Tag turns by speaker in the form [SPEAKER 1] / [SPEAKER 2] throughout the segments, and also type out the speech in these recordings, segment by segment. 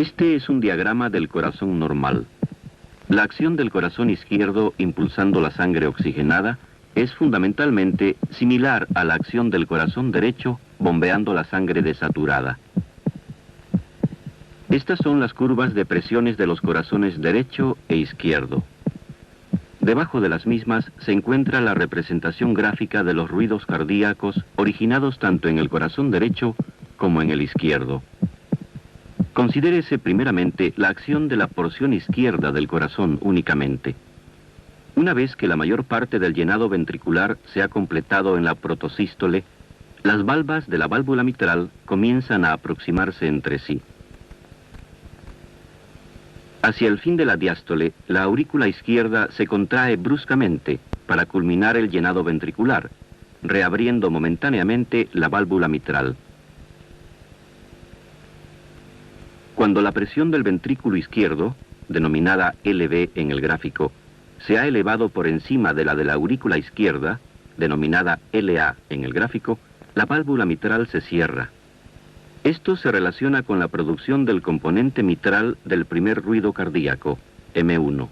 [SPEAKER 1] Este es un diagrama del corazón normal. La acción del corazón izquierdo impulsando la sangre oxigenada es fundamentalmente similar a la acción del corazón derecho bombeando la sangre desaturada. Estas son las curvas de presiones de los corazones derecho e izquierdo. Debajo de las mismas se encuentra la representación gráfica de los ruidos cardíacos originados tanto en el corazón derecho como en el izquierdo. Considérese primeramente la acción de la porción izquierda del corazón únicamente. Una vez que la mayor parte del llenado ventricular se ha completado en la protosístole, las valvas de la válvula mitral comienzan a aproximarse entre sí. Hacia el fin de la diástole, la aurícula izquierda se contrae bruscamente para culminar el llenado ventricular, reabriendo momentáneamente la válvula mitral. Cuando la presión del ventrículo izquierdo, denominada LV en el gráfico, se ha elevado por encima de la aurícula izquierda, denominada LA en el gráfico, la válvula mitral se cierra. Esto se relaciona con la producción del componente mitral del primer ruido cardíaco, M1.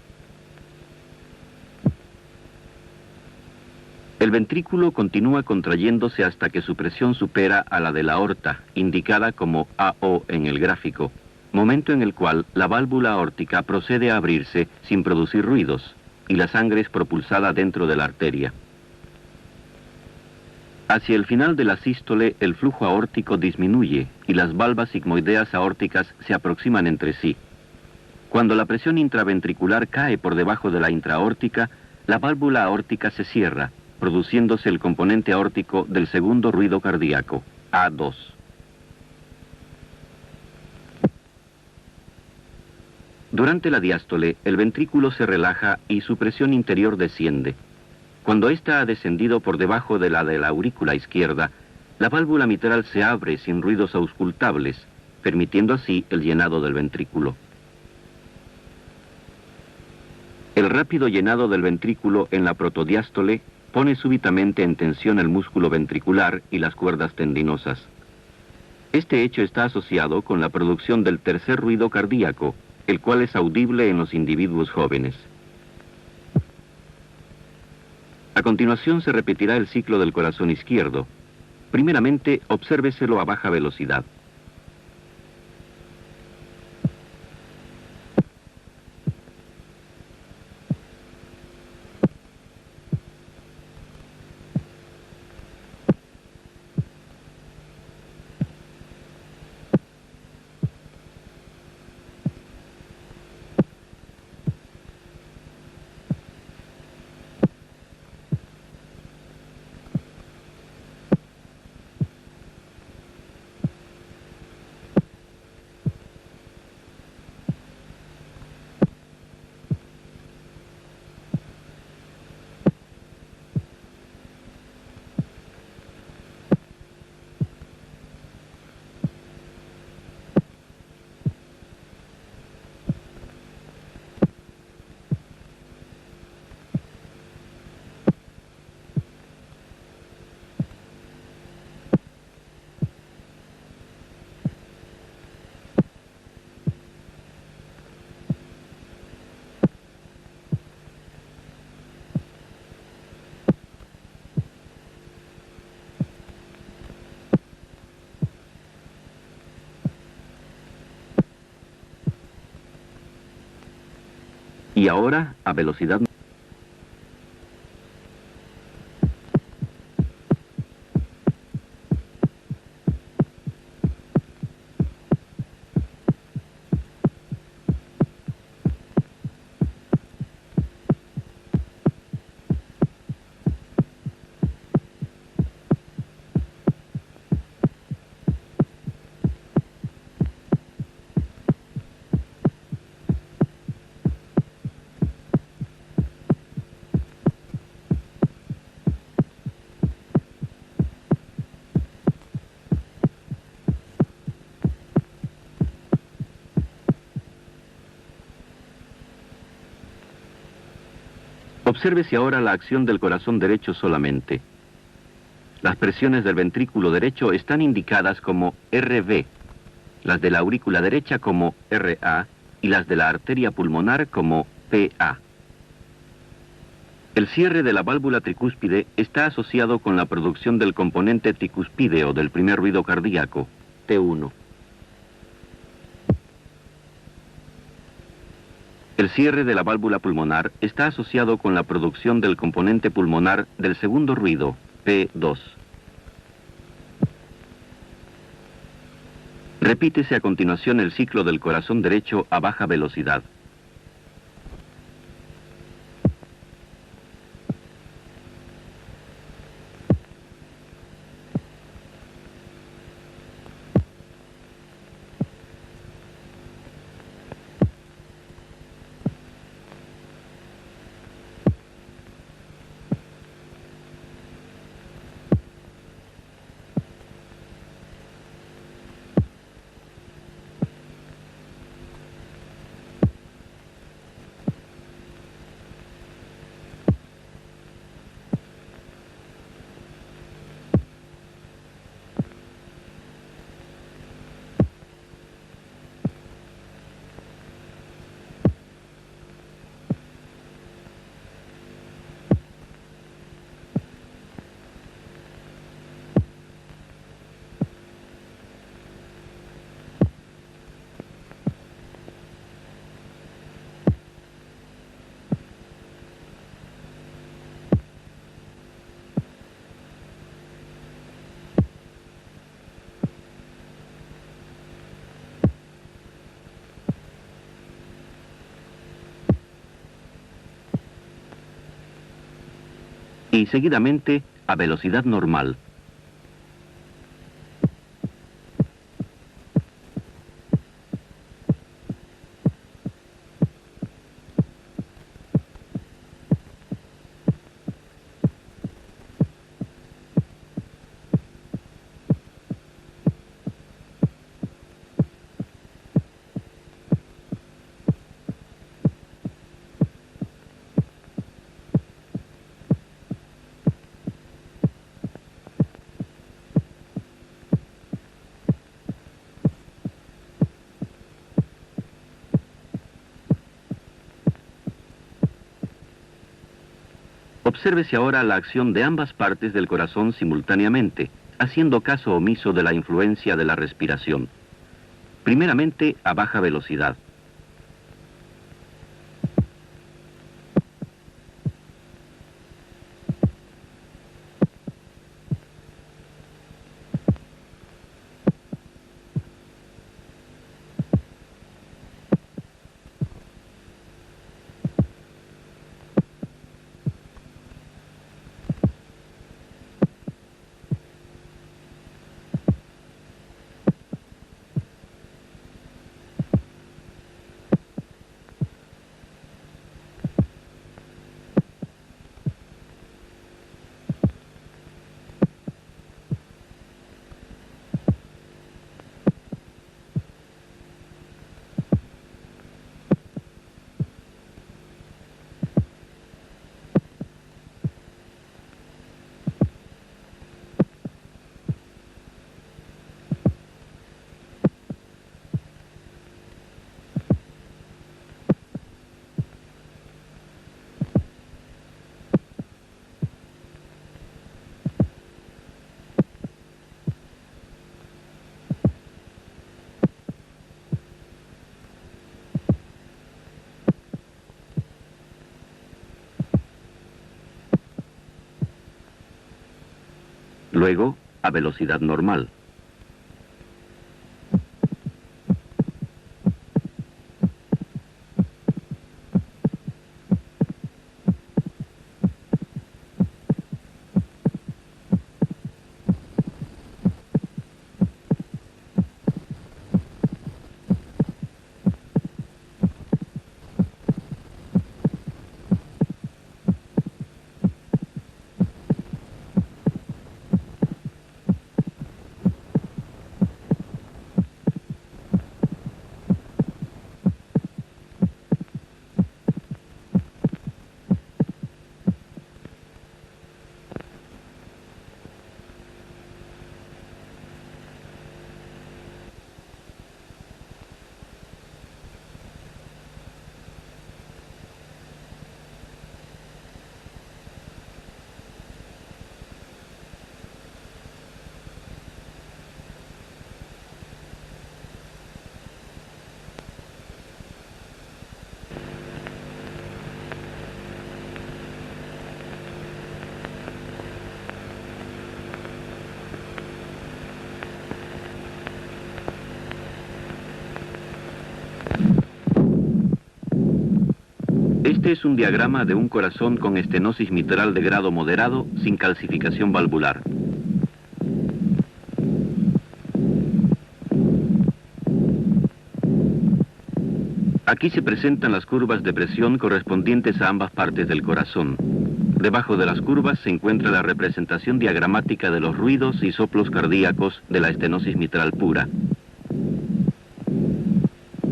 [SPEAKER 1] El ventrículo continúa contrayéndose hasta que su presión supera a la de la aorta, indicada como AO en el gráfico, momento en el cual la válvula aórtica procede a abrirse sin producir ruidos, y la sangre es propulsada dentro de la arteria. Hacia el final de la sístole, el flujo aórtico disminuye y las valvas sigmoideas aórticas se aproximan entre sí. Cuando la presión intraventricular cae por debajo de la intraaórtica, la válvula aórtica se cierra, produciéndose el componente aórtico del segundo ruido cardíaco, A2. Durante la diástole, el ventrículo se relaja y su presión interior desciende. Cuando ésta ha descendido por debajo de la aurícula izquierda, la válvula mitral se abre sin ruidos auscultables, permitiendo así el llenado del ventrículo. El rápido llenado del ventrículo en la protodiástole pone súbitamente en tensión el músculo ventricular y las cuerdas tendinosas. Este hecho está asociado con la producción del tercer ruido cardíaco, el cual es audible en los individuos jóvenes. A continuación se repetirá el ciclo del corazón izquierdo. Primeramente, obsérveselo a baja velocidad. Y ahora, a velocidad Obsérvese ahora la acción del corazón derecho solamente. Las presiones del ventrículo derecho están indicadas como RV. las de la aurícula derecha como RA y las de la arteria pulmonar como PA. El cierre de la válvula tricúspide está asociado con la producción del componente tricuspídeo del primer ruido cardíaco, T1. El cierre de la válvula pulmonar está asociado con la producción del componente pulmonar del segundo ruido, P2. Repítese a continuación el ciclo del corazón derecho a baja velocidad. Y seguidamente a velocidad normal. Obsérvese ahora la acción de ambas partes del corazón simultáneamente, haciendo caso omiso de la influencia de la respiración. Primeramente, a baja velocidad. Luego, a velocidad normal. Este es un diagrama de un corazón con estenosis mitral de grado moderado sin calcificación valvular. Aquí se presentan las curvas de presión correspondientes a ambas partes del corazón. Debajo de las curvas se encuentra la representación diagramática de los ruidos y soplos cardíacos de la estenosis mitral pura.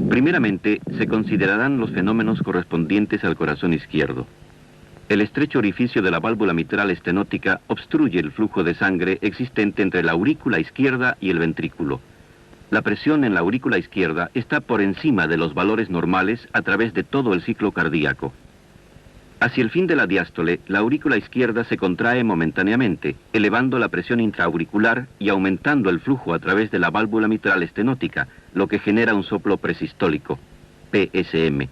[SPEAKER 1] Primeramente, se considerarán los fenómenos correspondientes al corazón izquierdo. El estrecho orificio de la válvula mitral estenótica obstruye el flujo de sangre existente entre la aurícula izquierda y el ventrículo. La presión en la aurícula izquierda está por encima de los valores normales a través de todo el ciclo cardíaco. Hacia el fin de la diástole, la aurícula izquierda se contrae momentáneamente, elevando la presión intraauricular y aumentando el flujo a través de la válvula mitral estenótica, lo que genera un soplo presistólico, PSM.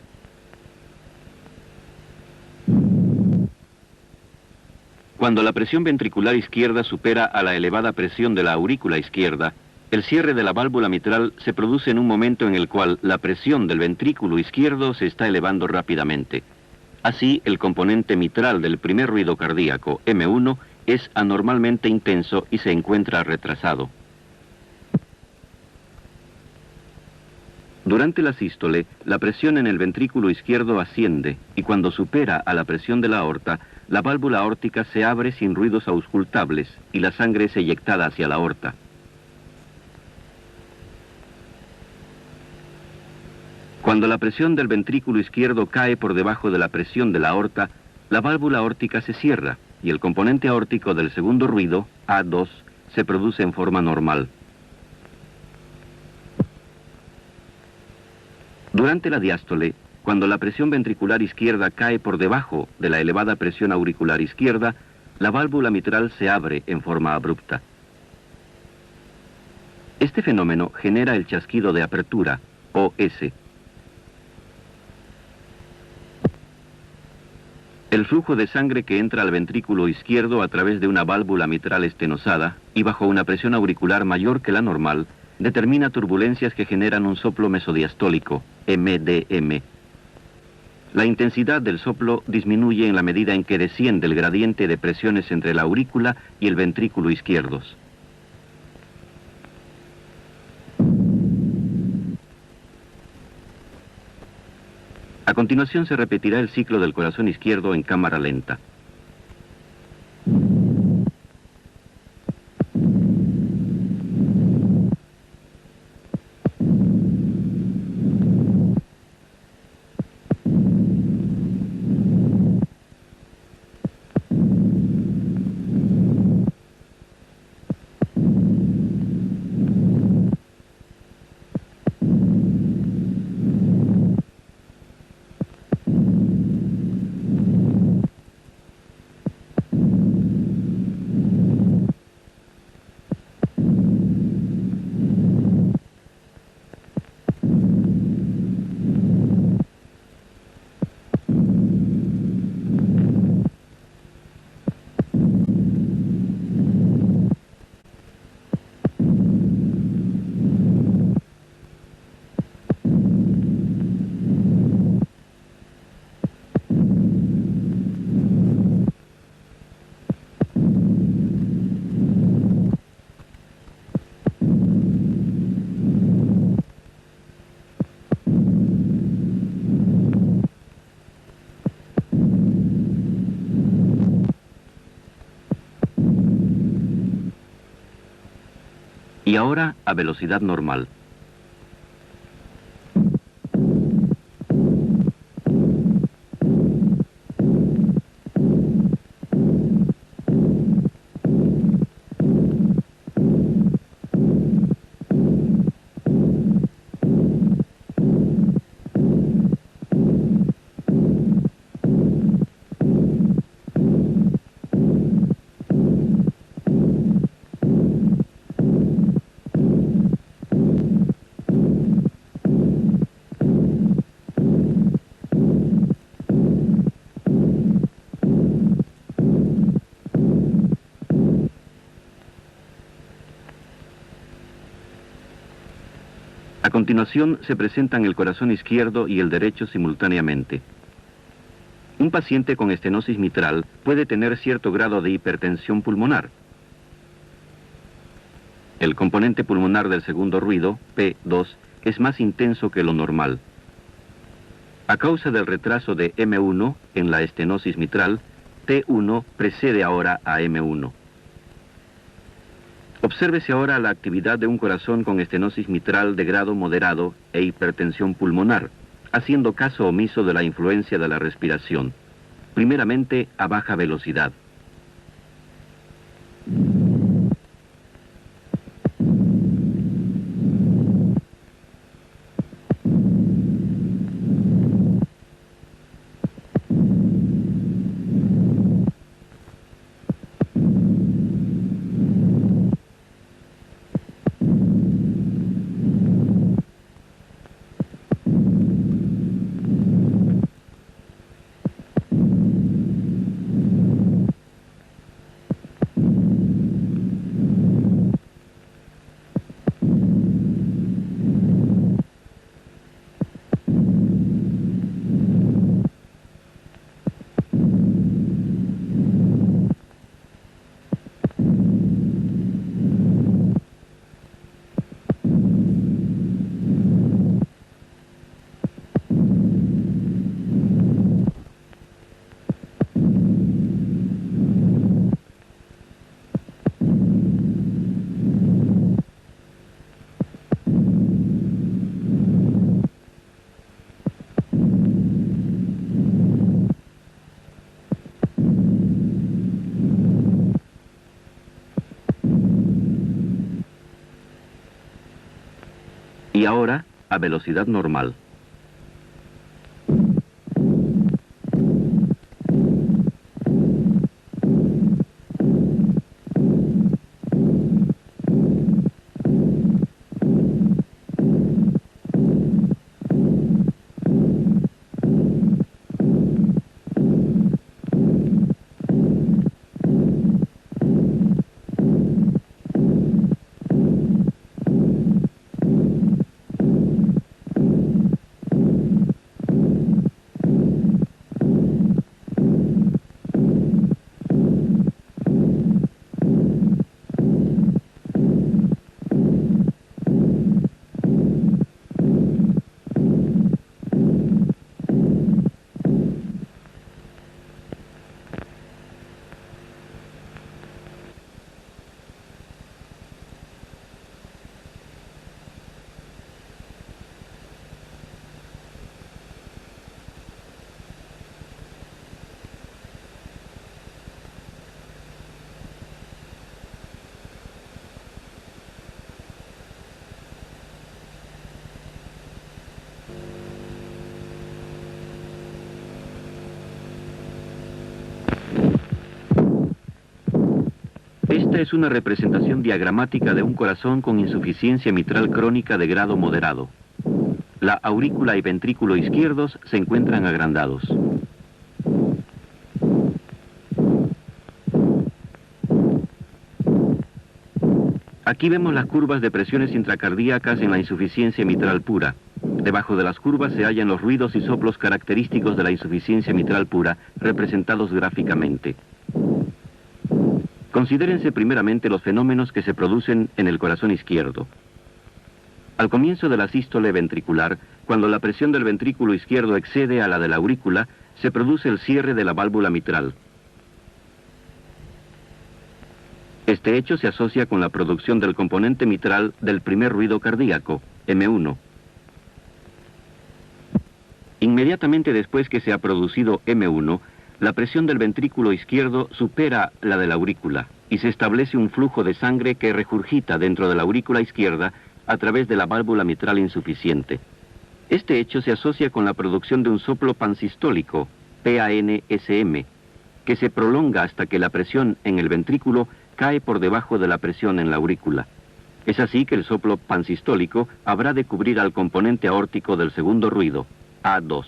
[SPEAKER 1] Cuando la presión ventricular izquierda supera a la elevada presión de la aurícula izquierda, el cierre de la válvula mitral se produce en un momento en el cual la presión del ventrículo izquierdo se está elevando rápidamente. Así, el componente mitral del primer ruido cardíaco, M1, es anormalmente intenso y se encuentra retrasado. Durante la sístole, la presión en el ventrículo izquierdo asciende y cuando supera a la presión de la aorta, la válvula aórtica se abre sin ruidos auscultables y la sangre es eyectada hacia la aorta. Cuando la presión del ventrículo izquierdo cae por debajo de la presión de la aorta, la válvula aórtica se cierra y el componente aórtico del segundo ruido, A2, se produce en forma normal. Durante la diástole, cuando la presión ventricular izquierda cae por debajo de la elevada presión auricular izquierda, la válvula mitral se abre en forma abrupta. Este fenómeno genera el chasquido de apertura, OS. El flujo de sangre que entra al ventrículo izquierdo a través de una válvula mitral estenosada y bajo una presión auricular mayor que la normal, determina turbulencias que generan un soplo mesodiastólico, MDM. La intensidad del soplo disminuye en la medida en que desciende el gradiente de presiones entre la aurícula y el ventrículo izquierdos. A continuación se repetirá el ciclo del corazón izquierdo en cámara lenta. Y ahora a velocidad normal. A continuación se presentan el corazón izquierdo y el derecho simultáneamente. Un paciente con estenosis mitral puede tener cierto grado de hipertensión pulmonar. El componente pulmonar del segundo ruido, P2, es más intenso que lo normal. A causa del retraso de M1 en la estenosis mitral, T1 precede ahora a M1. Obsérvese ahora la actividad de un corazón con estenosis mitral de grado moderado e hipertensión pulmonar, haciendo caso omiso de la influencia de la respiración, primeramente a baja velocidad. Y ahora, a velocidad normal. Esta es una representación diagramática de un corazón con insuficiencia mitral crónica de grado moderado. La aurícula y ventrículo izquierdos se encuentran agrandados. Aquí vemos las curvas de presiones intracardíacas en la insuficiencia mitral pura. Debajo de las curvas se hallan los ruidos y soplos característicos de la insuficiencia mitral pura, representados gráficamente. Considérense primeramente los fenómenos que se producen en el corazón izquierdo. Al comienzo de la sístole ventricular, cuando la presión del ventrículo izquierdo excede a la de la aurícula, se produce el cierre de la válvula mitral. Este hecho se asocia con la producción del componente mitral del primer ruido cardíaco, M1. Inmediatamente después que se ha producido M1, la presión del ventrículo izquierdo supera la de la aurícula y se establece un flujo de sangre que regurgita dentro de la aurícula izquierda a través de la válvula mitral insuficiente. Este hecho se asocia con la producción de un soplo pansistólico, PANSM, que se prolonga hasta que la presión en el ventrículo cae por debajo de la presión en la aurícula. Es así que el soplo pansistólico habrá de cubrir al componente aórtico del segundo ruido, A2.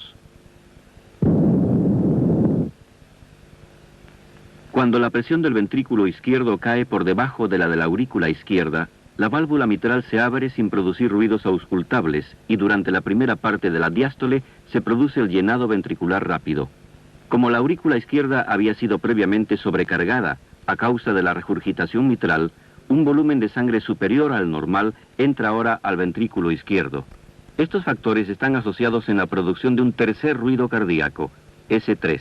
[SPEAKER 1] Cuando la presión del ventrículo izquierdo cae por debajo de la de la aurícula izquierda, la válvula mitral se abre sin producir ruidos auscultables y durante la primera parte de la diástole se produce el llenado ventricular rápido. Como la aurícula izquierda había sido previamente sobrecargada a causa de la regurgitación mitral, un volumen de sangre superior al normal entra ahora al ventrículo izquierdo. Estos factores están asociados en la producción de un tercer ruido cardíaco, S3.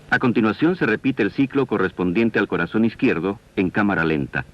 [SPEAKER 1] A continuación se repite el ciclo correspondiente al corazón izquierdo en cámara lenta.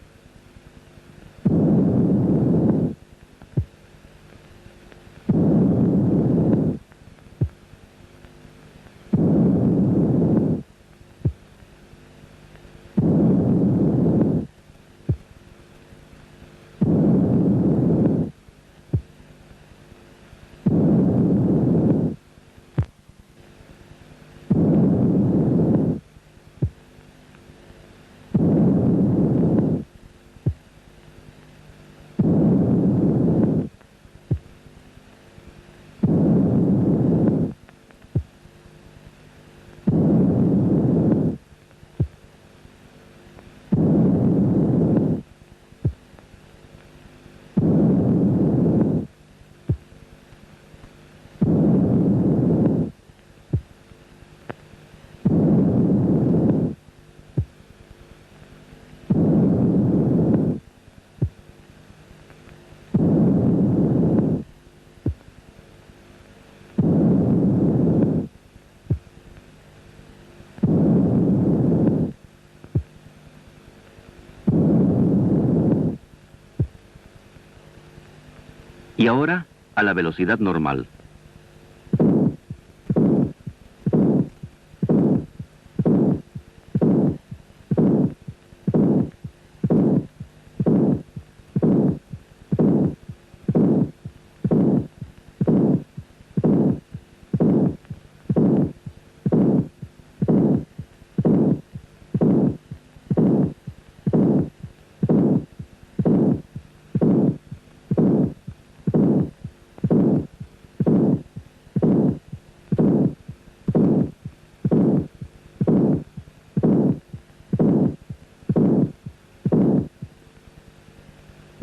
[SPEAKER 1] Y ahora a la velocidad normal.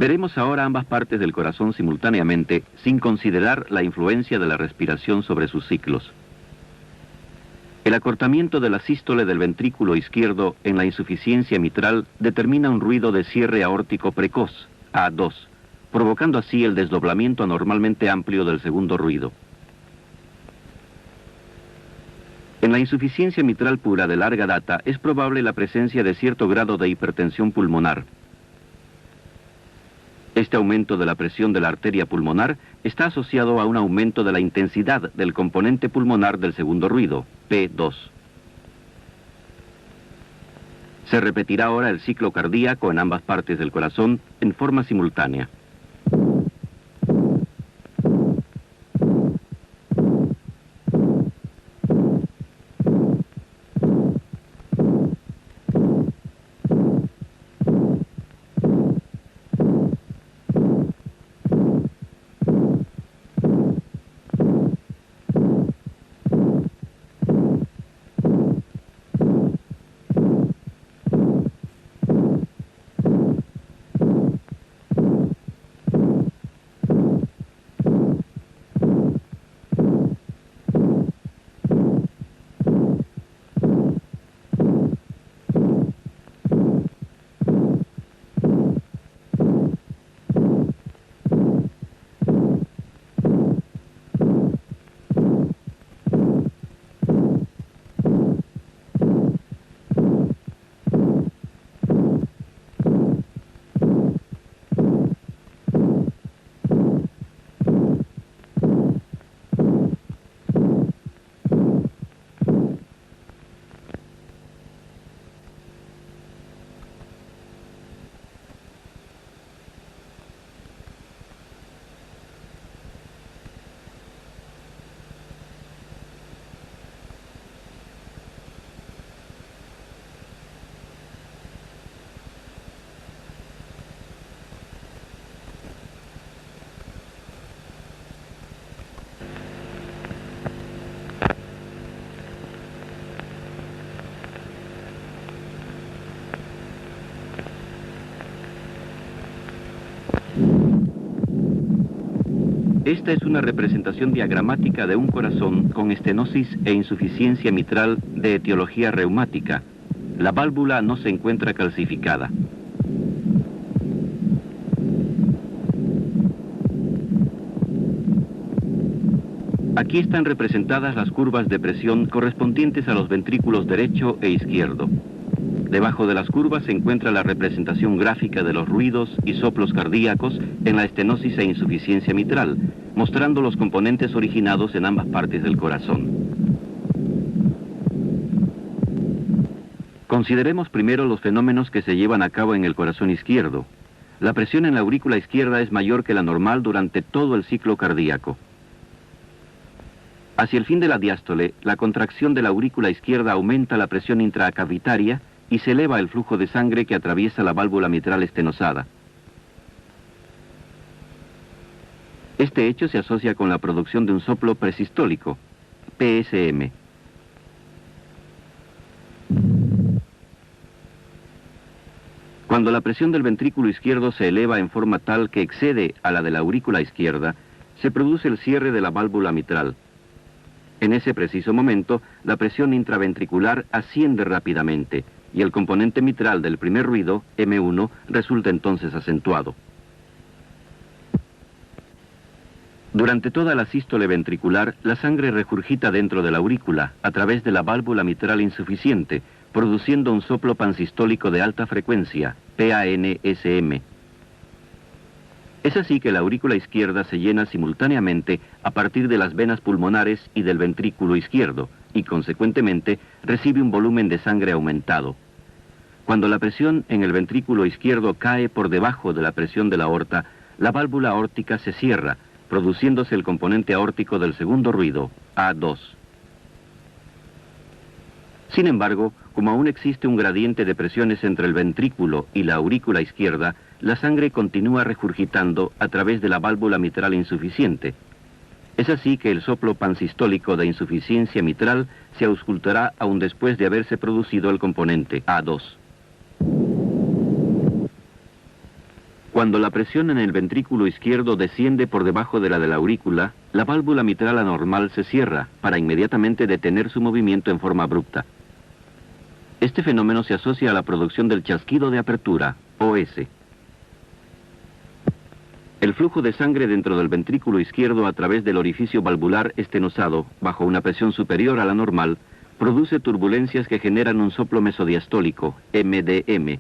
[SPEAKER 1] Veremos ahora ambas partes del corazón simultáneamente, sin considerar la influencia de la respiración sobre sus ciclos. El acortamiento de la sístole del ventrículo izquierdo en la insuficiencia mitral determina un ruido de cierre aórtico precoz, A2, provocando así el desdoblamiento anormalmente amplio del segundo ruido. En la insuficiencia mitral pura de larga data es probable la presencia de cierto grado de hipertensión pulmonar. Este aumento de la presión de la arteria pulmonar está asociado a un aumento de la intensidad del componente pulmonar del segundo ruido, P2. Se repetirá ahora el ciclo cardíaco en ambas partes del corazón en forma simultánea. Esta es una representación diagramática de un corazón con estenosis e insuficiencia mitral de etiología reumática. La válvula no se encuentra calcificada. Aquí están representadas las curvas de presión correspondientes a los ventrículos derecho e izquierdo. Debajo de las curvas se encuentra la representación gráfica de los ruidos y soplos cardíacos en la estenosis e insuficiencia mitral, mostrando los componentes originados en ambas partes del corazón. Consideremos primero los fenómenos que se llevan a cabo en el corazón izquierdo. La presión en la aurícula izquierda es mayor que la normal durante todo el ciclo cardíaco. Hacia el fin de la diástole, la contracción de la aurícula izquierda aumenta la presión intracavitaria y se eleva el flujo de sangre que atraviesa la válvula mitral estenosada. Este hecho se asocia con la producción de un soplo presistólico, PSM. Cuando la presión del ventrículo izquierdo se eleva en forma tal que excede a la de la aurícula izquierda, se produce el cierre de la válvula mitral. En ese preciso momento, la presión intraventricular asciende rápidamente y el componente mitral del primer ruido, M1, resulta entonces acentuado. Durante toda la sístole ventricular, la sangre regurgita dentro de la aurícula a través de la válvula mitral insuficiente, produciendo un soplo pansistólico de alta frecuencia, PANSM. Es así que la aurícula izquierda se llena simultáneamente a partir de las venas pulmonares y del ventrículo izquierdo, y consecuentemente recibe un volumen de sangre aumentado. Cuando la presión en el ventrículo izquierdo cae por debajo de la presión de la aorta, la válvula aórtica se cierra, produciéndose el componente aórtico del segundo ruido, A2. Sin embargo, como aún existe un gradiente de presiones entre el ventrículo y la aurícula izquierda, la sangre continúa regurgitando a través de la válvula mitral insuficiente. Es así que el soplo pansistólico de insuficiencia mitral se auscultará aún después de haberse producido el componente A2. Cuando la presión en el ventrículo izquierdo desciende por debajo de la aurícula, la válvula mitral anormal se cierra para inmediatamente detener su movimiento en forma abrupta. Este fenómeno se asocia a la producción del chasquido de apertura, OS. El flujo de sangre dentro del ventrículo izquierdo a través del orificio valvular estenosado, bajo una presión superior a la normal, produce turbulencias que generan un soplo mesodiastólico, MDM.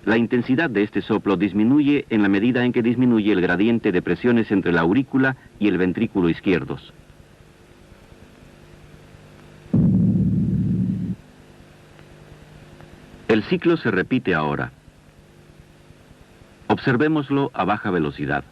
[SPEAKER 1] La intensidad de este soplo disminuye en la medida en que disminuye el gradiente de presiones entre la aurícula y el ventrículo izquierdos. El ciclo se repite ahora. Observémoslo a baja velocidad.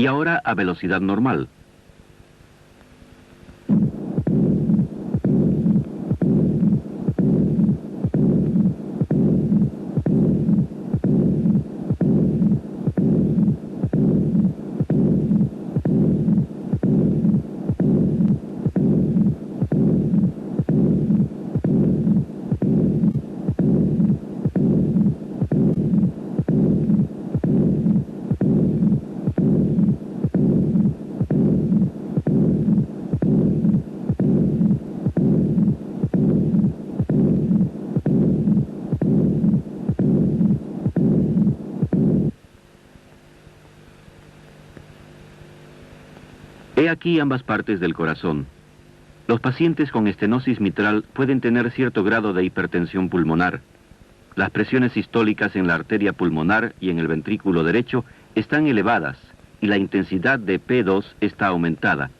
[SPEAKER 1] Y ahora a velocidad normal. He aquí ambas partes del corazón. Los pacientes con estenosis mitral pueden tener cierto grado de hipertensión pulmonar. Las presiones sistólicas en la arteria pulmonar y en el ventrículo derecho están elevadas y la intensidad de P2 está aumentada.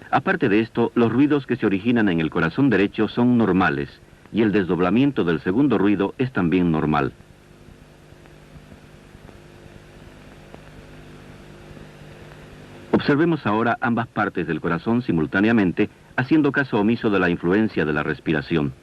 [SPEAKER 1] Aparte de esto, los ruidos que se originan en el corazón derecho son normales y el desdoblamiento del segundo ruido es también normal. Observemos ahora ambas partes del corazón simultáneamente, haciendo caso omiso de la influencia de la respiración.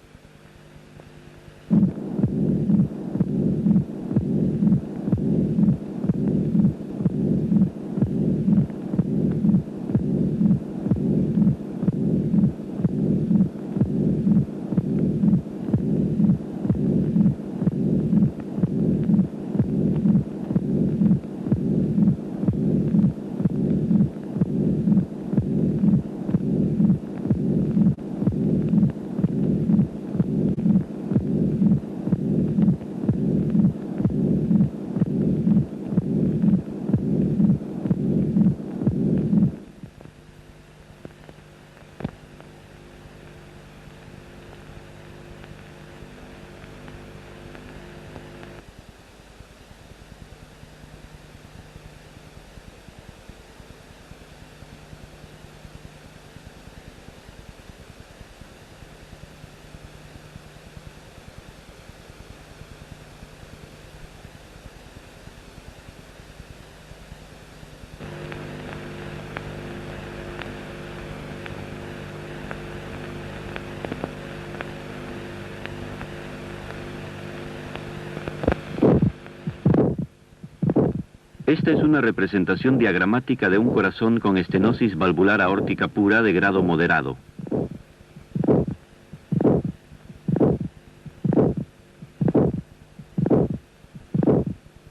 [SPEAKER 1] Esta es una representación diagramática de un corazón con estenosis valvular aórtica pura de grado moderado.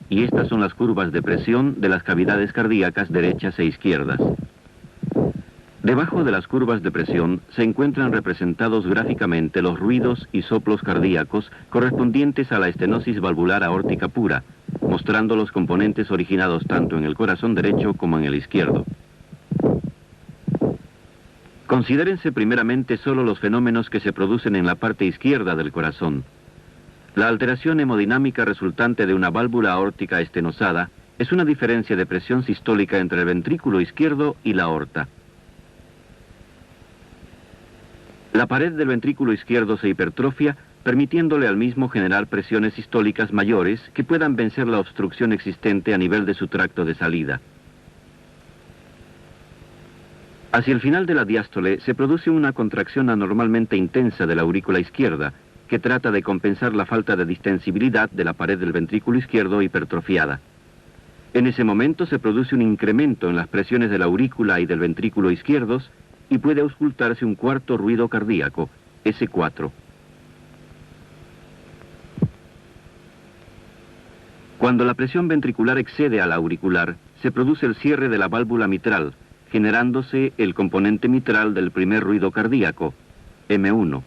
[SPEAKER 1] Y estas son las curvas de presión de las cavidades cardíacas derechas e izquierdas. Debajo de las curvas de presión se encuentran representados gráficamente los ruidos y soplos cardíacos correspondientes a la estenosis valvular aórtica pura, mostrando los componentes originados tanto en el corazón derecho como en el izquierdo. Considérense primeramente solo los fenómenos que se producen en la parte izquierda del corazón. La alteración hemodinámica resultante de una válvula aórtica estenosada es una diferencia de presión sistólica entre el ventrículo izquierdo y la aorta. La pared del ventrículo izquierdo se hipertrofia, permitiéndole al mismo generar presiones sistólicas mayores que puedan vencer la obstrucción existente a nivel de su tracto de salida. Hacia el final de la diástole se produce una contracción anormalmente intensa de la aurícula izquierda, que trata de compensar la falta de distensibilidad de la pared del ventrículo izquierdo hipertrofiada. En ese momento se produce un incremento en las presiones de la aurícula y del ventrículo izquierdos y puede auscultarse un cuarto ruido cardíaco, S4. Cuando la presión ventricular excede a la auricular, se produce el cierre de la válvula mitral, generándose el componente mitral del primer ruido cardíaco, M1.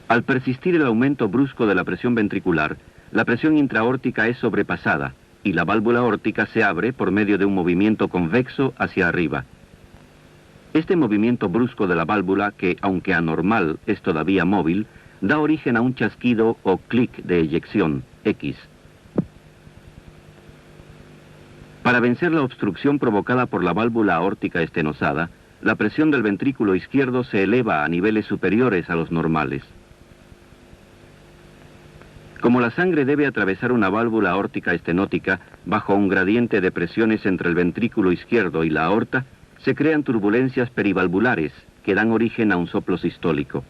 [SPEAKER 1] Al persistir el aumento brusco de la presión ventricular, la presión intraaórtica es sobrepasada y la válvula aórtica se abre por medio de un movimiento convexo hacia arriba. Este movimiento brusco de la válvula, que aunque anormal es todavía móvil, da origen a un chasquido o clic de eyección, X. Para vencer la obstrucción provocada por la válvula aórtica estenosada, la presión del ventrículo izquierdo se eleva a niveles superiores a los normales. Como la sangre debe atravesar una válvula aórtica estenótica bajo un gradiente de presiones entre el ventrículo izquierdo y la aorta, se crean turbulencias perivalvulares que dan origen a un soplo sistólico.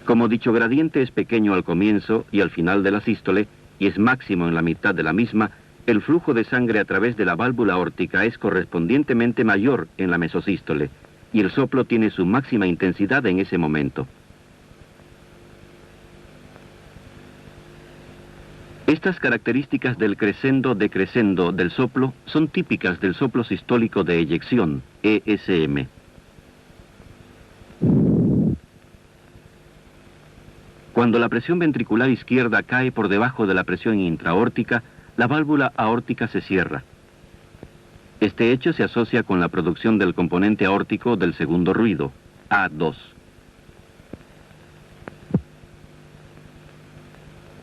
[SPEAKER 1] Como dicho gradiente es pequeño al comienzo y al final de la sístole, y es máximo en la mitad de la misma, el flujo de sangre a través de la válvula aórtica es correspondientemente mayor en la mesosístole, y el soplo tiene su máxima intensidad en ese momento. Estas características del crescendo-decrescendo del soplo son típicas del soplo sistólico de eyección, ESM. Cuando la presión ventricular izquierda cae por debajo de la presión intraaórtica, la válvula aórtica se cierra. Este hecho se asocia con la producción del componente aórtico del segundo ruido, A2.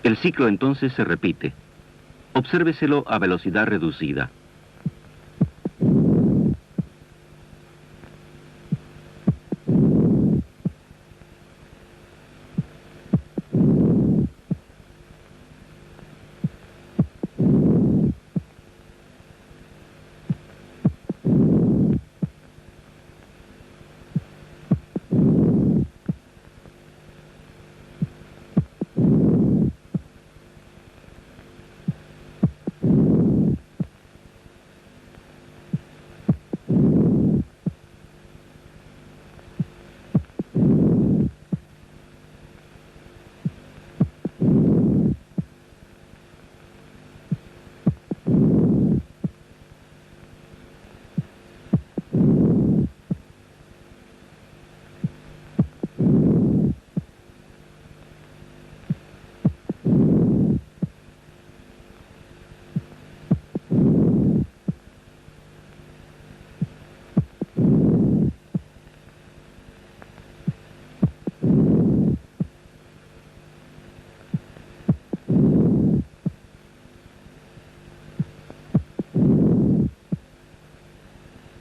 [SPEAKER 1] El ciclo entonces se repite. Obsérveselo a velocidad reducida.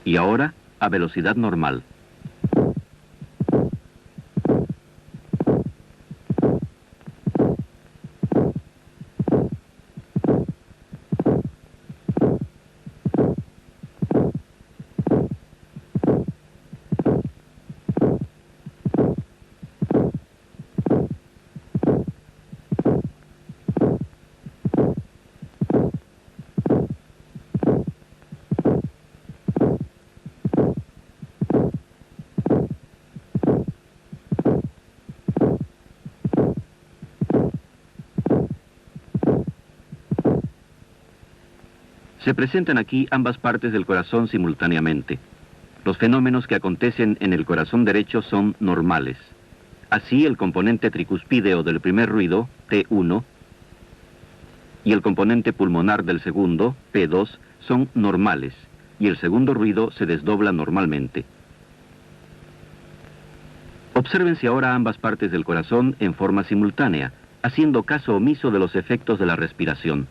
[SPEAKER 1] Y ahora, a velocidad normal. Se presentan aquí ambas partes del corazón simultáneamente. Los fenómenos que acontecen en el corazón derecho son normales. Así, el componente tricuspídeo del primer ruido, T1, y el componente pulmonar del segundo, P2, son normales, y el segundo ruido se desdobla normalmente. Obsérvense ahora ambas partes del corazón en forma simultánea, haciendo caso omiso de los efectos de la respiración.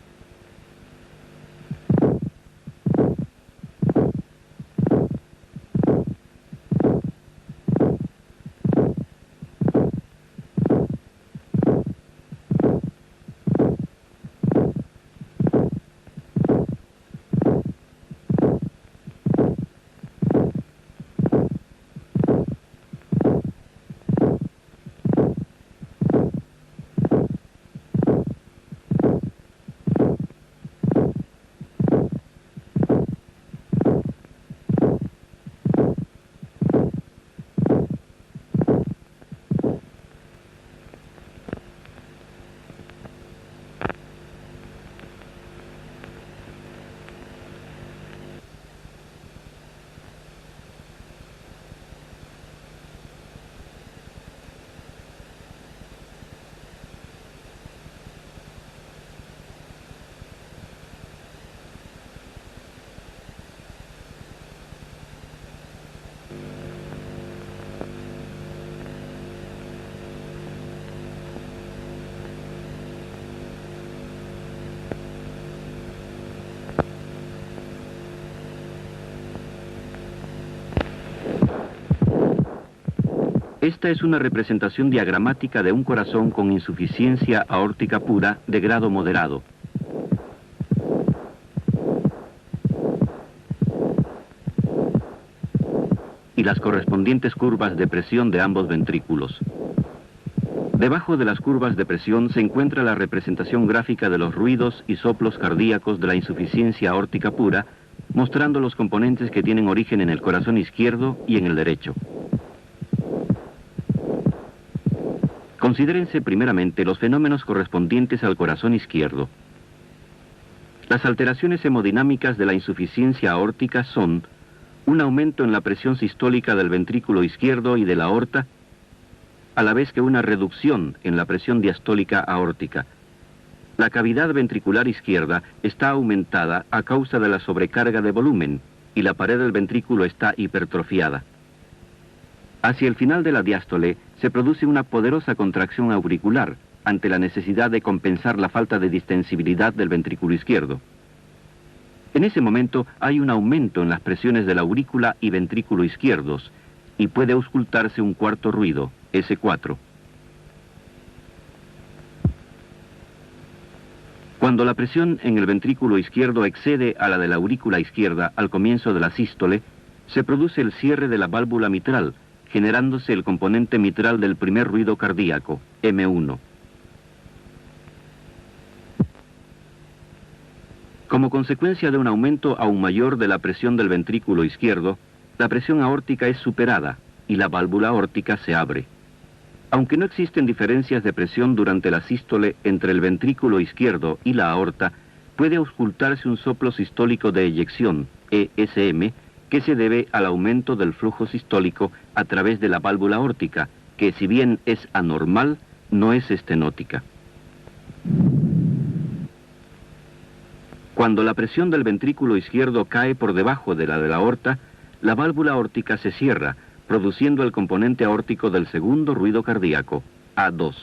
[SPEAKER 1] Esta es una representación diagramática de un corazón con insuficiencia aórtica pura de grado moderado. Y las correspondientes curvas de presión de ambos ventrículos. Debajo de las curvas de presión se encuentra la representación gráfica de los ruidos y soplos cardíacos de la insuficiencia aórtica pura, mostrando los componentes que tienen origen en el corazón izquierdo y en el derecho. Considérense primeramente los fenómenos correspondientes al corazón izquierdo. Las alteraciones hemodinámicas de la insuficiencia aórtica son un aumento en la presión sistólica del ventrículo izquierdo y de la aorta, a la vez que una reducción en la presión diastólica aórtica. La cavidad ventricular izquierda está aumentada a causa de la sobrecarga de volumen y la pared del ventrículo está hipertrofiada. Hacia el final de la diástole se produce una poderosa contracción auricular ante la necesidad de compensar la falta de distensibilidad del ventrículo izquierdo. En ese momento hay un aumento en las presiones de la aurícula y ventrículo izquierdos y puede auscultarse un cuarto ruido, S4. Cuando la presión en el ventrículo izquierdo excede a la de la aurícula izquierda al comienzo de la sístole, se produce el cierre de la válvula mitral, generándose el componente mitral del primer ruido cardíaco, M1. Como consecuencia de un aumento aún mayor de la presión del ventrículo izquierdo, la presión aórtica es superada y la válvula aórtica se abre. Aunque no existen diferencias de presión durante la sístole entre el ventrículo izquierdo y la aorta, puede auscultarse un soplo sistólico de eyección, ESM, que se debe al aumento del flujo sistólico a través de la válvula aórtica, que si bien es anormal, no es estenótica. Cuando la presión del ventrículo izquierdo cae por debajo de la aorta, la válvula aórtica se cierra, produciendo el componente aórtico del segundo ruido cardíaco, A2.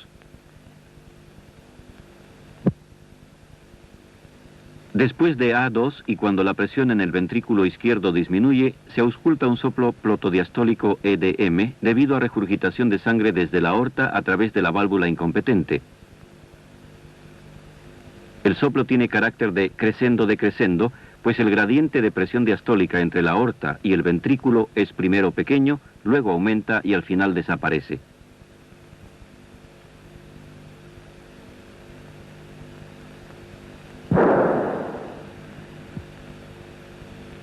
[SPEAKER 1] Después de A2 y cuando la presión en el ventrículo izquierdo disminuye, se ausculta un soplo plotodiastólico EDM debido a regurgitación de sangre desde la aorta a través de la válvula incompetente. El soplo tiene carácter de crescendo, pues el gradiente de presión diastólica entre la aorta y el ventrículo es primero pequeño, luego aumenta y al final desaparece.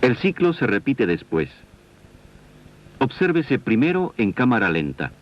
[SPEAKER 1] El ciclo se repite después. Obsérvese primero en cámara lenta.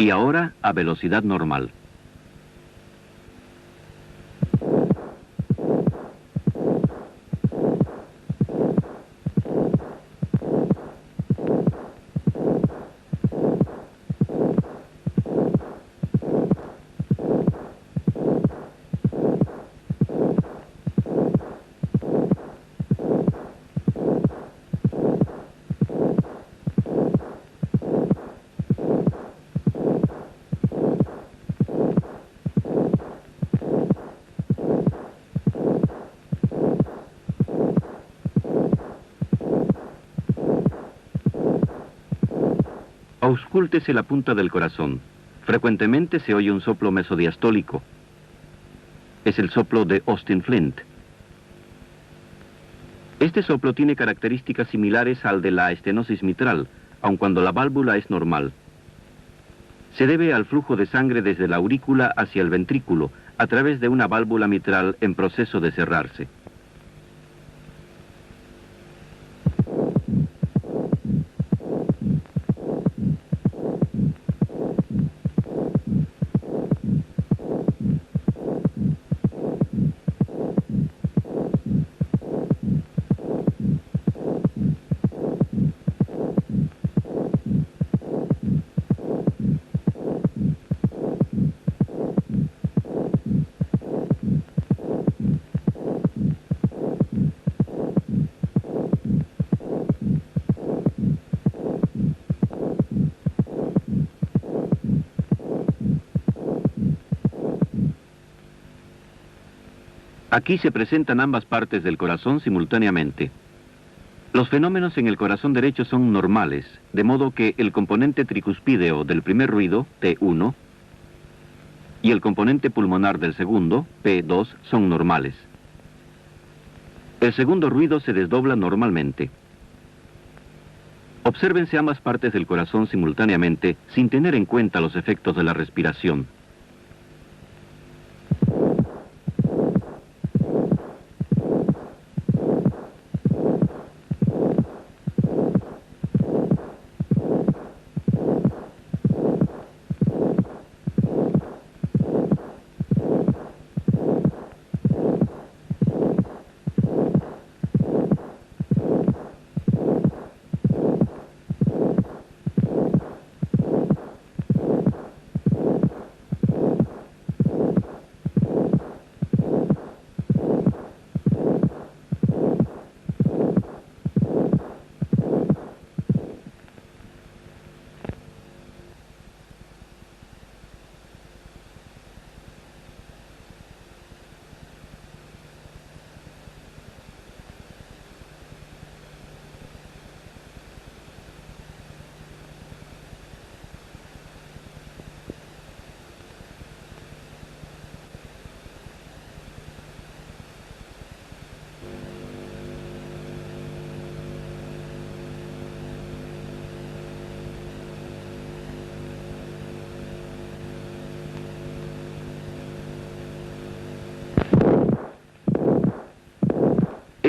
[SPEAKER 1] Y ahora a velocidad normal. Auscúltese la punta del corazón. Frecuentemente se oye un soplo mesodiastólico. Es el soplo de Austin Flint. Este soplo tiene características similares al de la estenosis mitral, aun cuando la válvula es normal. Se debe al flujo de sangre desde la aurícula hacia el ventrículo, a través de una válvula mitral en proceso de cerrarse. Aquí se presentan ambas partes del corazón simultáneamente. Los fenómenos en el corazón derecho son normales, de modo que el componente tricuspídeo del primer ruido, P1, y el componente pulmonar del segundo, P2, son normales. El segundo ruido se desdobla normalmente. Obsérvense ambas partes del corazón simultáneamente sin tener en cuenta los efectos de la respiración.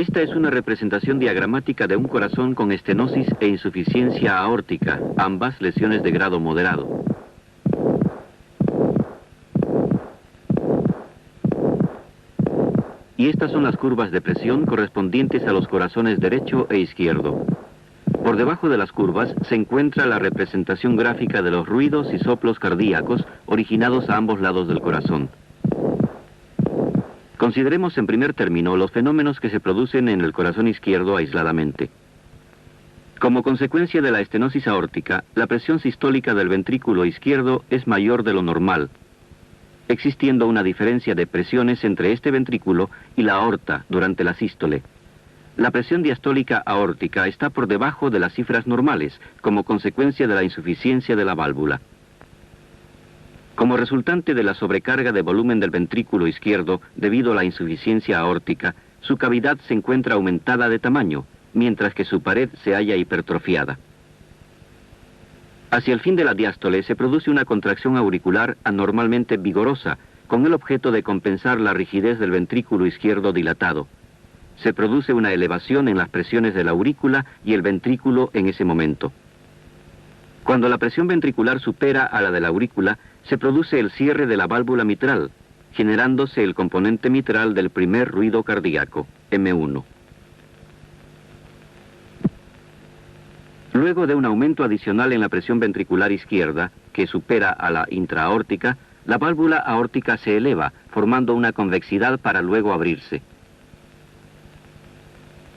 [SPEAKER 1] Esta es una representación diagramática de un corazón con estenosis e insuficiencia aórtica, ambas lesiones de grado moderado. Y estas son las curvas de presión correspondientes a los corazones derecho e izquierdo. Por debajo de las curvas se encuentra la representación gráfica de los ruidos y soplos cardíacos originados a ambos lados del corazón. Consideremos en primer término los fenómenos que se producen en el corazón izquierdo aisladamente. Como consecuencia de la estenosis aórtica, la presión sistólica del ventrículo izquierdo es mayor de lo normal, existiendo una diferencia de presiones entre este ventrículo y la aorta durante la sístole. La presión diastólica aórtica está por debajo de las cifras normales, como consecuencia de la insuficiencia de la válvula. Como resultante de la sobrecarga de volumen del ventrículo izquierdo debido a la insuficiencia aórtica, su cavidad se encuentra aumentada de tamaño, mientras que su pared se halla hipertrofiada. Hacia el fin de la diástole se produce una contracción auricular anormalmente vigorosa, con el objeto de compensar la rigidez del ventrículo izquierdo dilatado. Se produce una elevación en las presiones de la aurícula y el ventrículo en ese momento. Cuando la presión ventricular supera a la de la aurícula, se produce el cierre de la válvula mitral, generándose el componente mitral del primer ruido cardíaco, M1. Luego de un aumento adicional en la presión ventricular izquierda, que supera a la intraaórtica, la válvula aórtica se eleva, formando una convexidad para luego abrirse.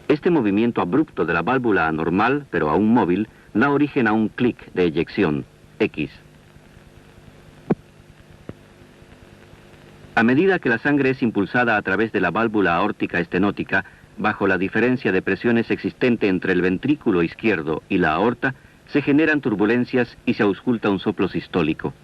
[SPEAKER 1] Este movimiento abrupto de la válvula anormal, pero aún móvil, da origen a un clic de eyección, X. A medida que la sangre es impulsada a través de la válvula aórtica estenótica, bajo la diferencia de presiones existente entre el ventrículo izquierdo y la aorta, se generan turbulencias y se ausculta un soplo sistólico.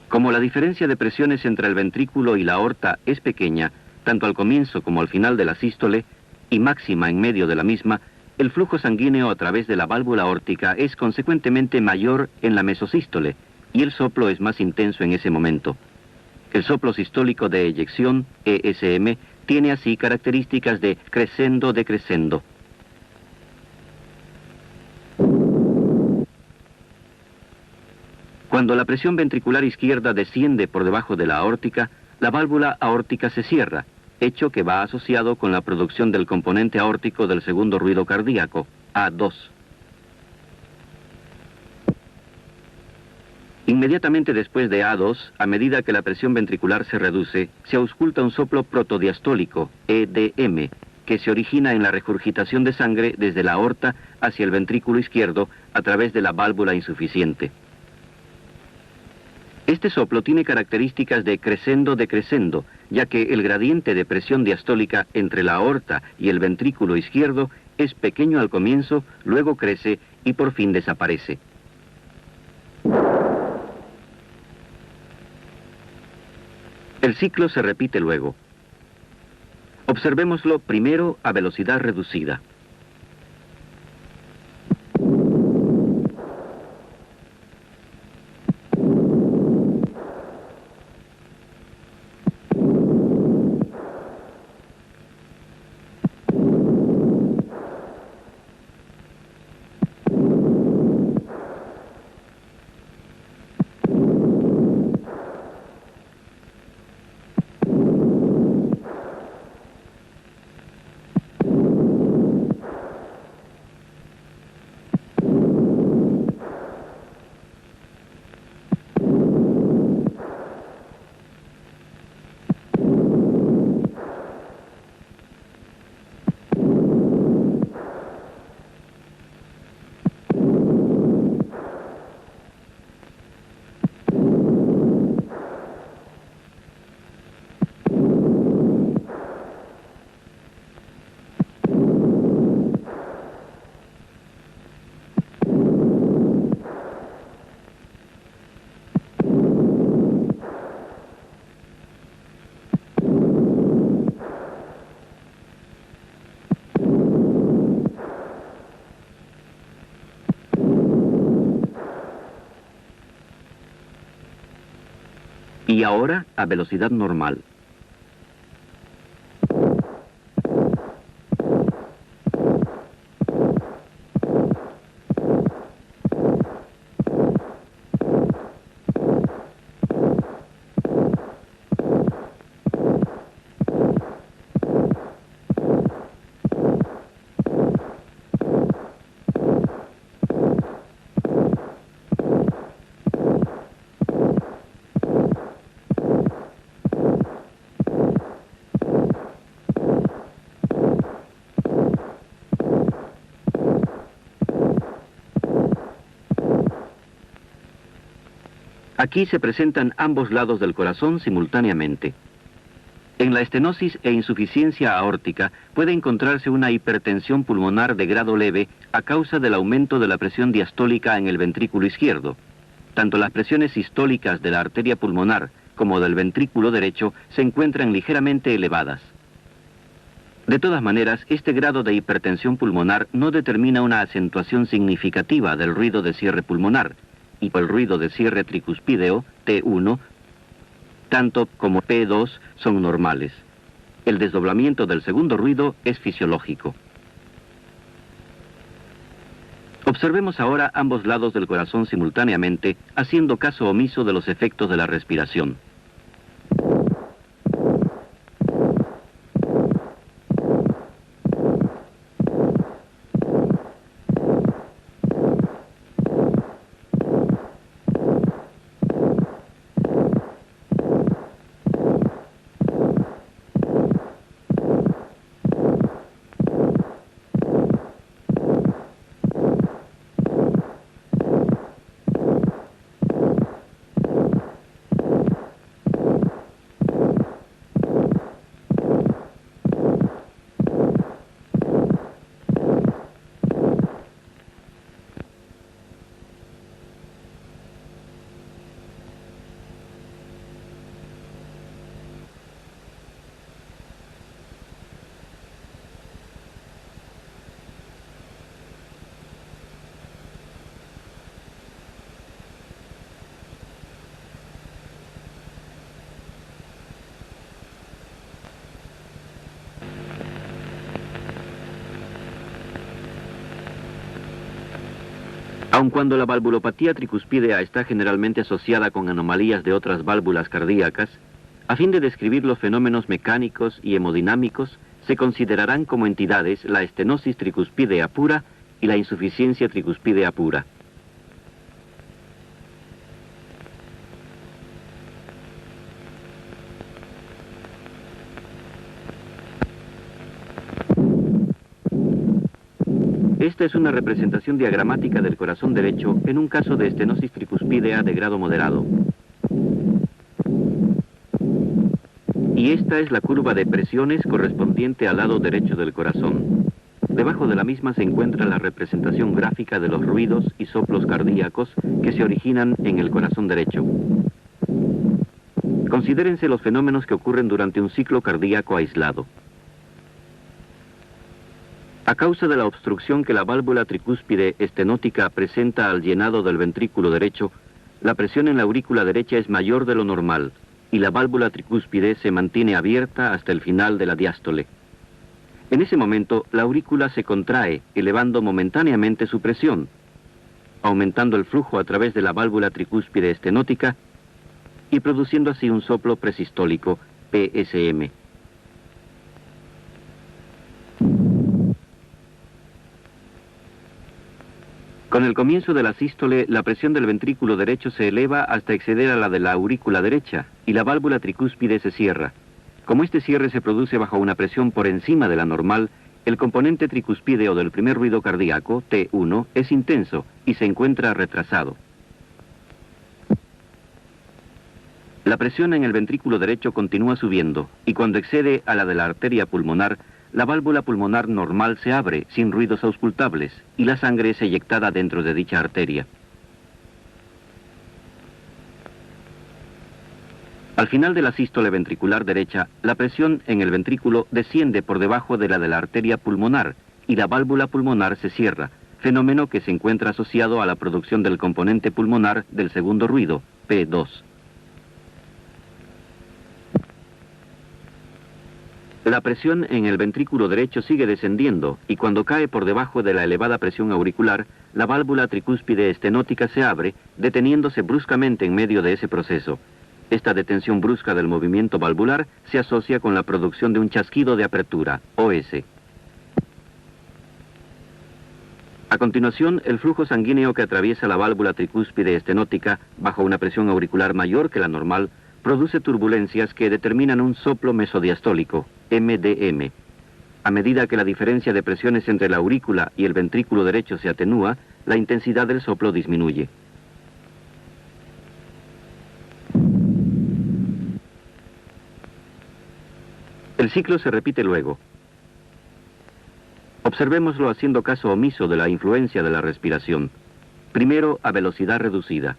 [SPEAKER 1] Como la diferencia de presiones entre el ventrículo y la aorta es pequeña, tanto al comienzo como al final de la sístole, y máxima en medio de la misma, el flujo sanguíneo a través de la válvula aórtica es consecuentemente mayor en la mesosístole, y el soplo es más intenso en ese momento. El soplo sistólico de eyección, ESM, tiene así características de crescendo-decrescendo. Cuando la presión ventricular izquierda desciende por debajo de la aórtica, la válvula aórtica se cierra, hecho que va asociado con la producción del componente aórtico del segundo ruido cardíaco, A2. Inmediatamente después de A2, a medida que la presión ventricular se reduce, se ausculta un soplo protodiastólico, EDM, que se origina en la regurgitación de sangre desde la aorta hacia el ventrículo izquierdo a través de la válvula insuficiente. Este soplo tiene características de crescendo, ya que el gradiente de presión diastólica entre la aorta y el ventrículo izquierdo es pequeño al comienzo, luego crece y por fin desaparece. El ciclo se repite luego. Observémoslo primero a velocidad reducida. Y ahora a velocidad normal. Aquí se presentan ambos lados del corazón simultáneamente. En la estenosis e insuficiencia aórtica puede encontrarse una hipertensión pulmonar de grado leve a causa del aumento de la presión diastólica en el ventrículo izquierdo. Tanto las presiones sistólicas de la arteria pulmonar como del ventrículo derecho se encuentran ligeramente elevadas. De todas maneras, este grado de hipertensión pulmonar no determina una acentuación significativa del ruido de cierre pulmonar, y el ruido de cierre tricuspídeo, T1, tanto como P2 son normales. El desdoblamiento del segundo ruido es fisiológico. Observemos ahora ambos lados del corazón simultáneamente, haciendo caso omiso de los efectos de la respiración. Aun cuando la valvulopatía tricuspídea está generalmente asociada con anomalías de otras válvulas cardíacas, a fin de describir los fenómenos mecánicos y hemodinámicos, se considerarán como entidades la estenosis tricuspídea pura y la insuficiencia tricuspídea pura. Esta es una representación diagramática del corazón derecho en un caso de estenosis tricuspídea de grado moderado. Y esta es la curva de presiones correspondiente al lado derecho del corazón. Debajo de la misma se encuentra la representación gráfica de los ruidos y soplos cardíacos que se originan en el corazón derecho. Considérense los fenómenos que ocurren durante un ciclo cardíaco aislado. A causa de la obstrucción que la válvula tricúspide estenótica presenta al llenado del ventrículo derecho, la presión en la aurícula derecha es mayor de lo normal y la válvula tricúspide se mantiene abierta hasta el final de la diástole. En ese momento, la aurícula se contrae, elevando momentáneamente su presión, aumentando el flujo a través de la válvula tricúspide estenótica y produciendo así un soplo presistólico, PSM. Con el comienzo de la sístole, la presión del ventrículo derecho se eleva hasta exceder a la de la aurícula derecha y la válvula tricúspide se cierra. Como este cierre se produce bajo una presión por encima de la normal, el componente tricuspídeo del primer ruido cardíaco, T1, es intenso y se encuentra retrasado. La presión en el ventrículo derecho continúa subiendo y cuando excede a la de la arteria pulmonar, la válvula pulmonar normal se abre sin ruidos auscultables y la sangre es eyectada dentro de dicha arteria. Al final de la sístole ventricular derecha, la presión en el ventrículo desciende por debajo de la arteria pulmonar y la válvula pulmonar se cierra, fenómeno que se encuentra asociado a la producción del componente pulmonar del segundo ruido, P2. La presión en el ventrículo derecho sigue descendiendo y cuando cae por debajo de la elevada presión auricular, la válvula tricúspide estenótica se abre, deteniéndose bruscamente en medio de ese proceso. Esta detención brusca del movimiento valvular se asocia con la producción de un chasquido de apertura, OS. A continuación, el flujo sanguíneo que atraviesa la válvula tricúspide estenótica bajo una presión auricular mayor que la normal produce turbulencias que determinan un soplo mesodiastólico, MDM. A medida que la diferencia de presiones entre la aurícula y el ventrículo derecho se atenúa, la intensidad del soplo disminuye. El ciclo se repite luego. Observémoslo haciendo caso omiso de la influencia de la respiración. Primero a velocidad reducida.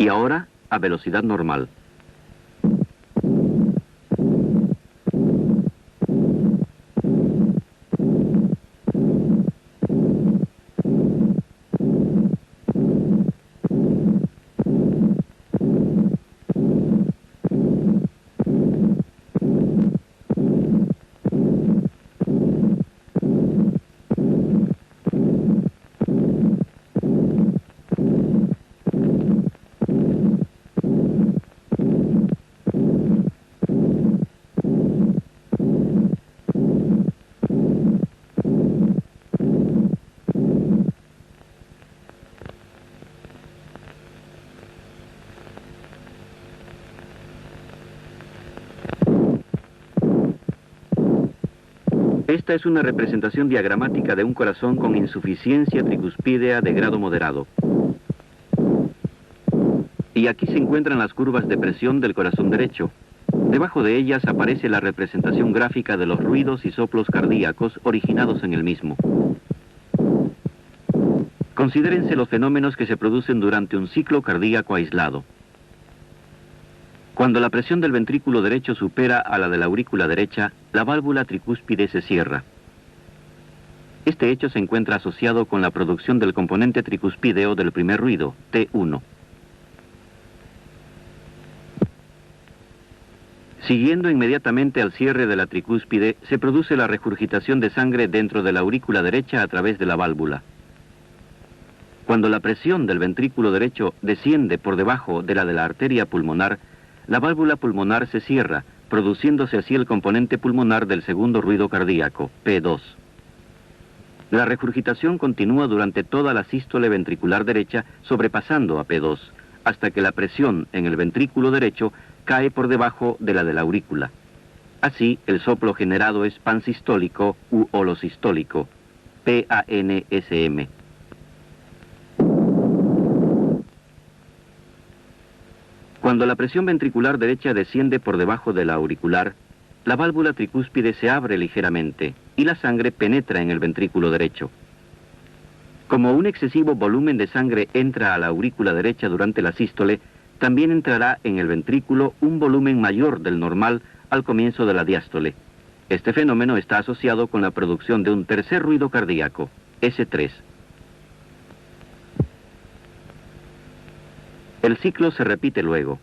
[SPEAKER 1] Y ahora a velocidad normal. Esta es una representación diagramática de un corazón con insuficiencia tricuspídea de grado moderado. Y aquí se encuentran las curvas de presión del corazón derecho. Debajo de ellas aparece la representación gráfica de los ruidos y soplos cardíacos originados en el mismo. Considérense los fenómenos que se producen durante un ciclo cardíaco aislado. Cuando la presión del ventrículo derecho supera a la de la aurícula derecha, la válvula tricúspide se cierra. Este hecho se encuentra asociado con la producción del componente tricuspideo del primer ruido, T1. Siguiendo inmediatamente al cierre de la tricúspide, se produce la regurgitación de sangre dentro de la aurícula derecha a través de la válvula. Cuando la presión del ventrículo derecho desciende por debajo de la arteria pulmonar, la válvula pulmonar se cierra, produciéndose así el componente pulmonar del segundo ruido cardíaco, P2. La regurgitación continúa durante toda la sístole ventricular derecha, sobrepasando a P2, hasta que la presión en el ventrículo derecho cae por debajo de la aurícula. Así, el soplo generado es pansistólico u holosistólico, PANSM. Cuando la presión ventricular derecha desciende por debajo de la auricular, la válvula tricúspide se abre ligeramente y la sangre penetra en el ventrículo derecho. Como un excesivo volumen de sangre entra a la aurícula derecha durante la sístole, también entrará en el ventrículo un volumen mayor del normal al comienzo de la diástole. Este fenómeno está asociado con la producción de un tercer ruido cardíaco, S3. El ciclo se repite luego.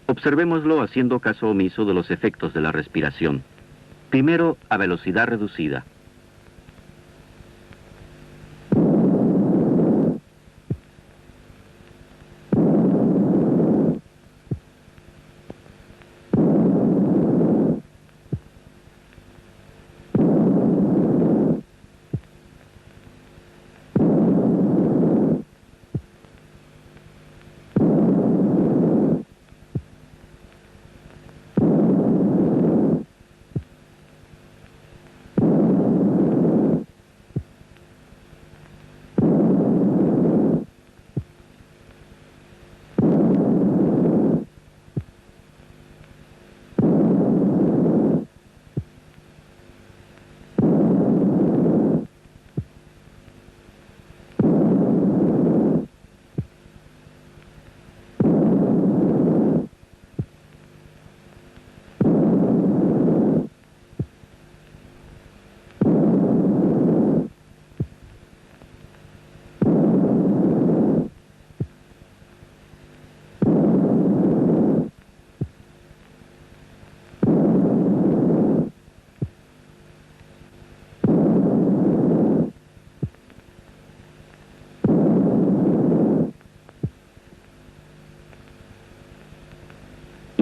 [SPEAKER 1] Observémoslo haciendo caso omiso de los efectos de la respiración. Primero, a velocidad reducida.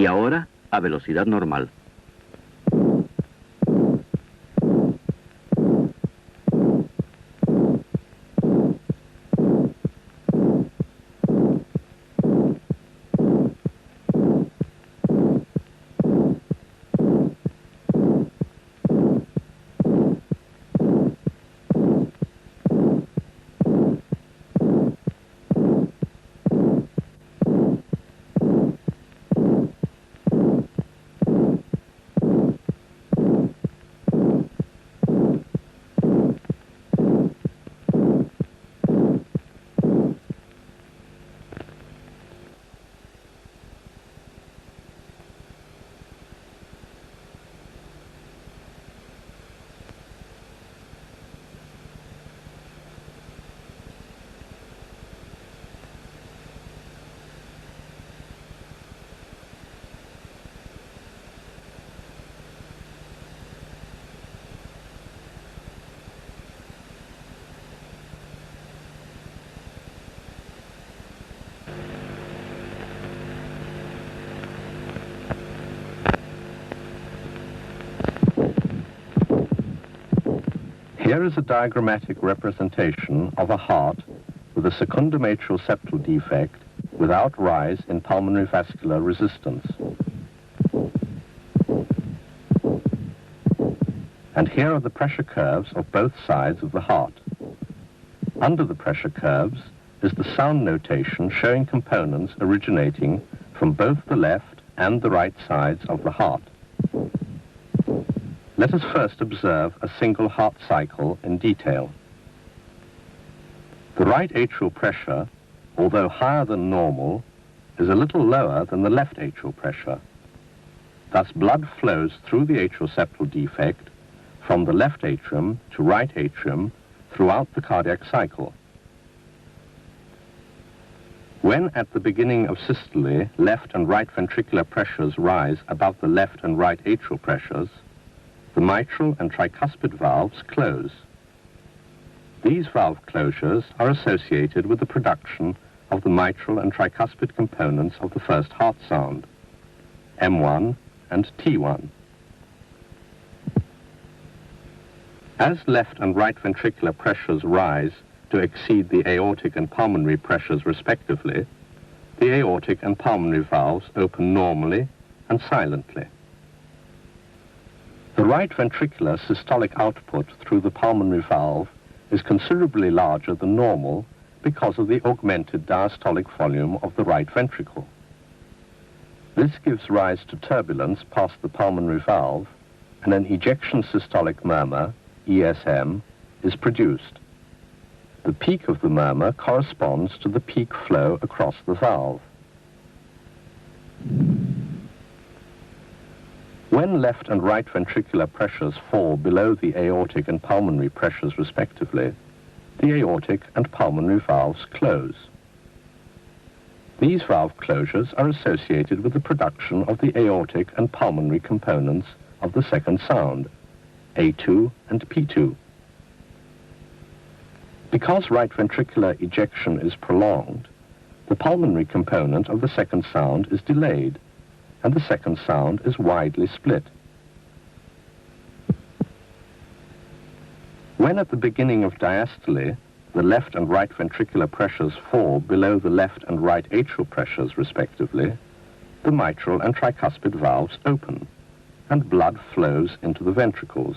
[SPEAKER 1] Y ahora, a velocidad normal.
[SPEAKER 2] Here is a diagrammatic representation of a heart with a secundomatrial septal defect without rise in pulmonary vascular resistance. And here are the pressure curves of both sides of the heart. Under the pressure curves, is the sound notation showing components originating from both the left and the right sides of the heart. Let us first observe a single heart cycle in detail. The right atrial pressure, although higher than normal, is a little lower than the left atrial pressure. Thus, blood flows through the atrial septal defect from the left atrium to right atrium throughout the cardiac cycle. When at the beginning of systole, left and right ventricular pressures rise above the left and right atrial pressures, the mitral and tricuspid valves close. These valve closures are associated with the production of the mitral and tricuspid components of the first heart sound, M1 and T1. As left and right ventricular pressures rise to exceed the aortic and pulmonary pressures respectively, the aortic and pulmonary valves open normally and silently. The right ventricular systolic output through the pulmonary valve is considerably larger than normal because of the augmented diastolic volume of the right ventricle. This gives rise to turbulence past the pulmonary valve, and an ejection systolic murmur, ESM, is produced. The peak of the murmur corresponds to the peak flow across the valve. When left and right ventricular pressures fall below the aortic and pulmonary pressures respectively, the aortic and pulmonary valves close. These valve closures are associated with the production of the aortic and pulmonary components of the second sound, A2 and P2. Because right ventricular ejection is prolonged, the pulmonary component of the second sound is delayed, and the second sound is widely split. When at the beginning of diastole, the left and right ventricular pressures fall below the left and right atrial pressures respectively, the mitral and tricuspid valves open, and blood flows into the ventricles.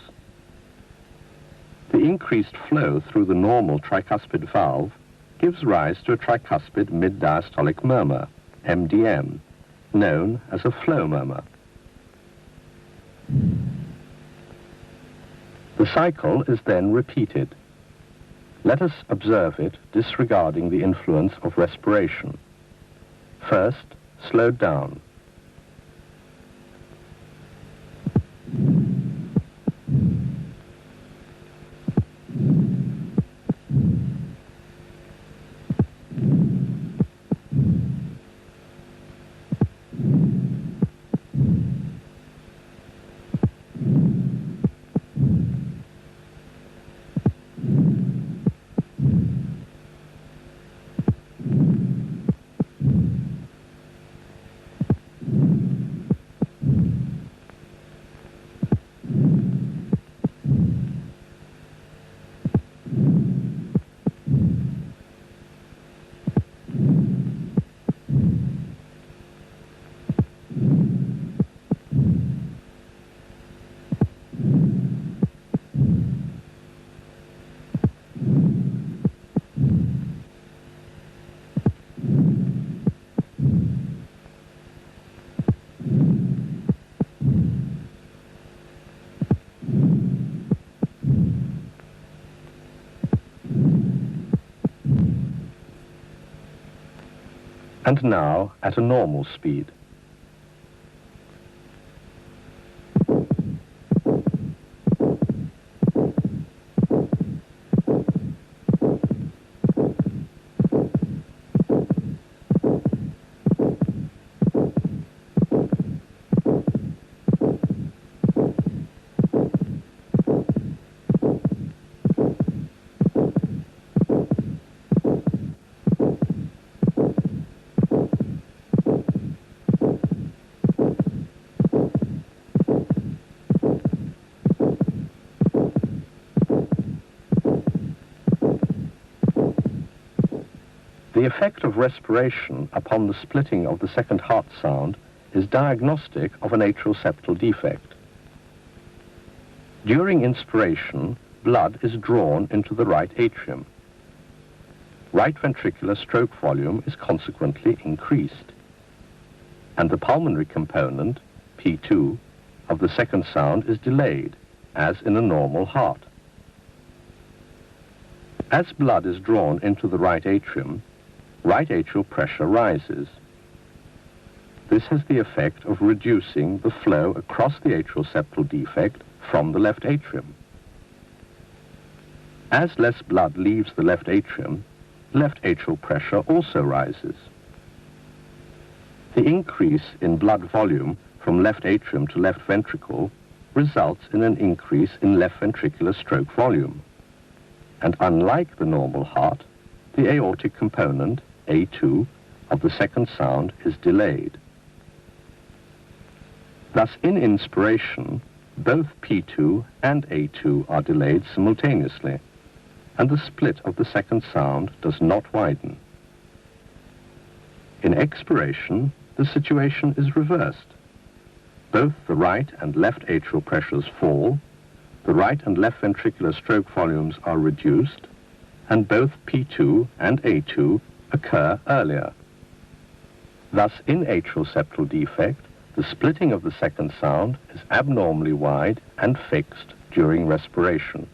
[SPEAKER 2] The increased flow through the normal tricuspid valve gives rise to a tricuspid mid-diastolic murmur, MDM, known as a flow murmur. The cycle is then repeated. Let us observe it disregarding the influence of respiration. First, slowed down. And now at a normal speed. The effect of respiration upon the splitting of the second heart sound is diagnostic of an atrial septal defect. During inspiration, blood is drawn into the right atrium. right ventricular stroke volume is consequently increased, and the pulmonary component, P2, of the second sound is delayed, as in a normal heart. As blood is drawn into the right atrium, right atrial pressure rises. This has the effect of reducing the flow across the atrial septal defect from the left atrium. As less blood leaves the left atrium atrial pressure also rises. The increase in blood volume from left atrium to left ventricle results in an increase in left ventricular stroke volume. And unlike the normal heart, the aortic component, A2, of the second sound is delayed. Thus, in inspiration, both P2 and A2 are delayed simultaneously, and the split of the second sound does not widen. In expiration, the situation is reversed. Both the right and left atrial pressures fall, the right and left ventricular stroke volumes are reduced, and both P2 and A2 occur earlier. Thus, in atrial septal defect, the splitting of the second sound is abnormally wide and fixed during respiration.